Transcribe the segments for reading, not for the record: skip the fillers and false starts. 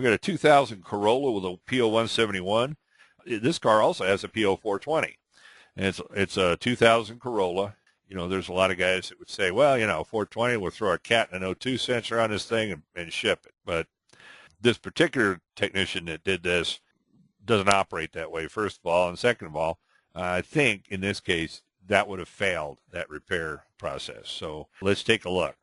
We got a 2000 Corolla with a P0171. This car also has a P0420. And it's a 2000 Corolla. You know, there's a lot of guys that would say, well, you know, 420, we'll throw a cat and an O2 sensor on this thing and ship it. But this particular technician that did this doesn't operate that way, first of all. And second of all, I think in this case, that would have failed that repair process. So let's take a look.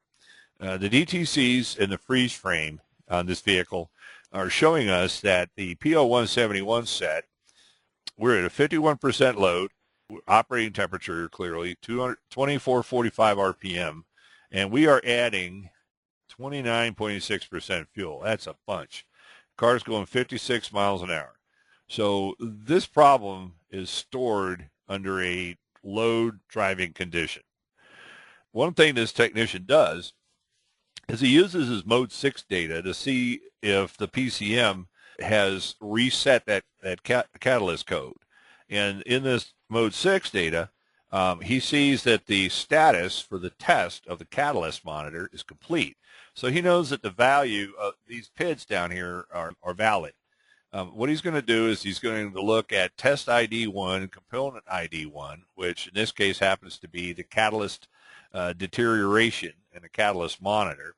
The DTCs and the freeze frame on this vehicle are showing us that the P0171 set, we're at a 51% load, operating temperature clearly, 2445 RPM, and we are adding 29.6% fuel. That's a bunch. Car's going 56 miles an hour. So this problem is stored under a load driving condition. One thing this technician does is he uses his mode 6 data to see if the PCM has reset that catalyst code. And in this mode 6 data, he sees that the status for the test of the catalyst monitor is complete. So he knows that the value of these PIDs down here are valid. What he's going to do is he's going to look at test ID 1, component ID 1, which in this case happens to be the catalyst deterioration in the catalyst monitor,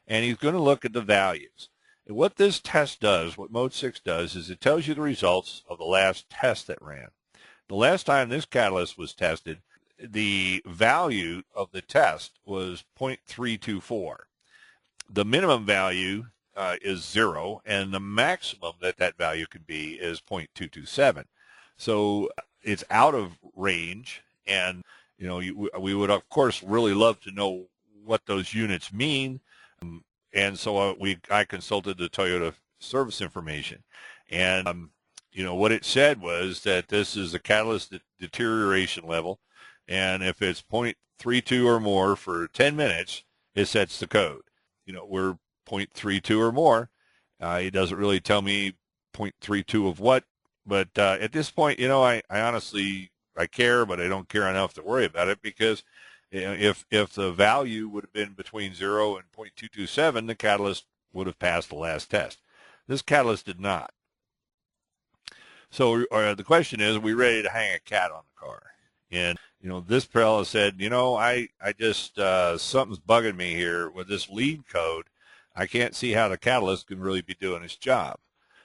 and he's going to look at the values. And what this test does, what Mode 6 does, is it tells you the results of the last test that ran. The last time this catalyst was tested, the value of the test was 0.324. The minimum value is 0, and the maximum that value can be is 0.227. So it's out of range, and you know we would of course really love to know what those units mean. And so I consulted the Toyota service information, and you know what it said was that this is the catalyst deterioration level, and if it's 0.32 or more for 10 minutes, it sets the code. You know, we're 0.32 or more. It doesn't really tell me 0.32 of what, but at this point, you know, I honestly care, but I don't care enough to worry about it, because you know, if the value would have been between 0 and 0.227, the catalyst would have passed the last test. This catalyst did not. So the question is, are we ready to hang a cat on the car? And you know, this fella said, you know, I just something's bugging me here with this lead code. I can't see how the catalyst can really be doing its job.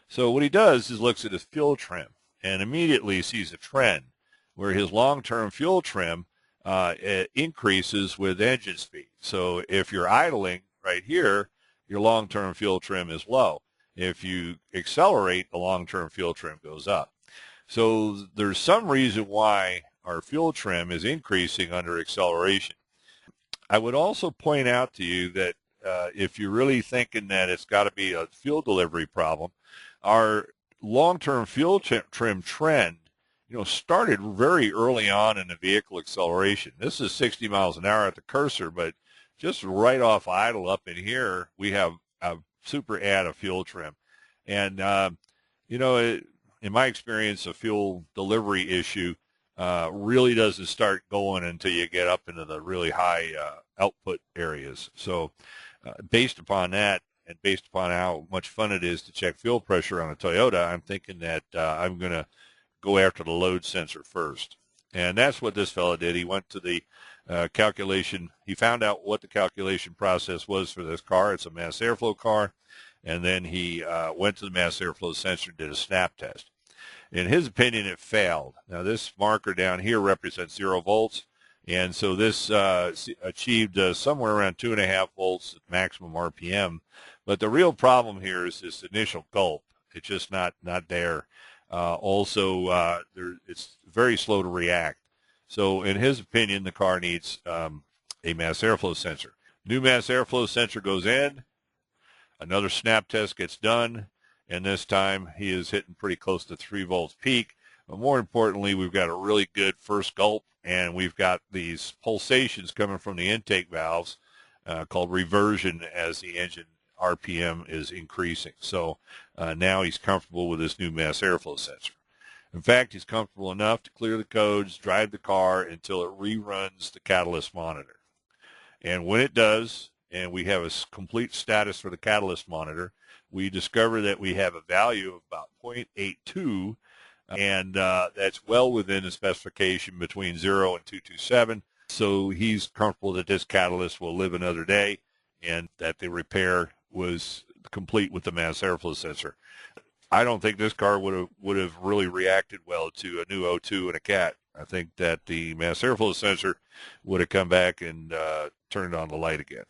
So what he does is looks at his fuel trim and immediately sees a trend where his long-term fuel trim increases with engine speed. So if you're idling right here, your long-term fuel trim is low. If you accelerate, the long-term fuel trim goes up. So there's some reason why our fuel trim is increasing under acceleration. I would also point out to you that if you're really thinking that it's got to be a fuel delivery problem, our long-term fuel trim trend, you know, started very early on in the vehicle acceleration. This is 60 miles an hour at the cursor, but just right off idle up in here, we have a super add of fuel trim. And, you know, in my experience, a fuel delivery issue really doesn't start going until you get up into the really high output areas. So based upon that, and based upon how much fun it is to check fuel pressure on a Toyota, I'm thinking that I'm going to go after the load sensor first. And that's what this fellow did. He went to the calculation. He found out what the calculation process was for this car. It's a mass airflow car. And then he went to the mass airflow sensor and did a snap test. In his opinion, it failed. Now, this marker down here represents 0 volts. And so this achieved somewhere around 2.5 volts at maximum RPM. But the real problem here is this initial gulp. It's just not there. Also, it's very slow to react. So in his opinion, the car needs a mass airflow sensor. New mass airflow sensor goes in. Another snap test gets done. And this time he is hitting pretty close to 3 volts peak. But more importantly, we've got a really good first gulp, and we've got these pulsations coming from the intake valves called reversion as the engine RPM is increasing. So now he's comfortable with this new mass airflow sensor. In fact, he's comfortable enough to clear the codes, drive the car until it reruns the catalyst monitor. And when it does, and we have a complete status for the catalyst monitor. We discover that we have a value of about 0.82, and that's well within the specification between 0 and 227. So he's comfortable that this catalyst will live another day and that the repair was complete with the mass airflow sensor. I don't think this car would have really reacted well to a new O2 and a cat. I think that the mass airflow sensor would have come back and turned on the light again.